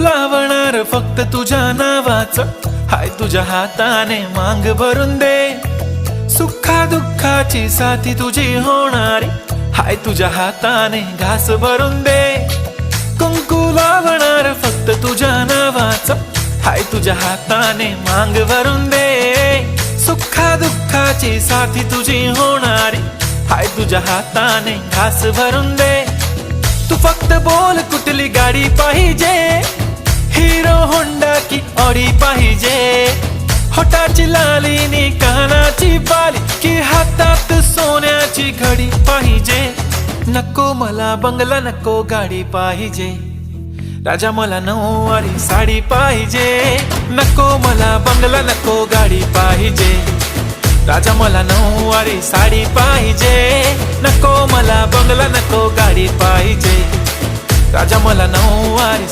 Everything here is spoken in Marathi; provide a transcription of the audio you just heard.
लावणार फक्त तुझ्या नावाचं, हाय तुझ्या हाताने मांग भरून दे। सुखा दुःखाची साथी तुझी होणारी, हाय तुझ्या हाताने घास भरून दे। कुंकू लावणार फक्त तुझ्या नावाचं, हाय तुझ्या हाताने मांग भरून दे। सुखा दुःखाची साथी तुझी होणारी, हाय तुझ्या हाताने घास भरून दे। तू फक्त बोल कुठली गाडी पाहिजे, हिरो होंडा की ऑडी पाहिजे। होटाची लाली नी कानाची बाली, की हातात सोन्याची घडी पाहिजे। नको मला बंगला, नको गाडी पाहिजे, राजा मला नऊवारी साडी पाहिजे। नको मला बंगला, नको गाडी पाहिजे, राजा मला नऊवारी साडी पाहिजे। नको मला बंगला, नको गाडी पाहिजे, राजा मला नऊवारी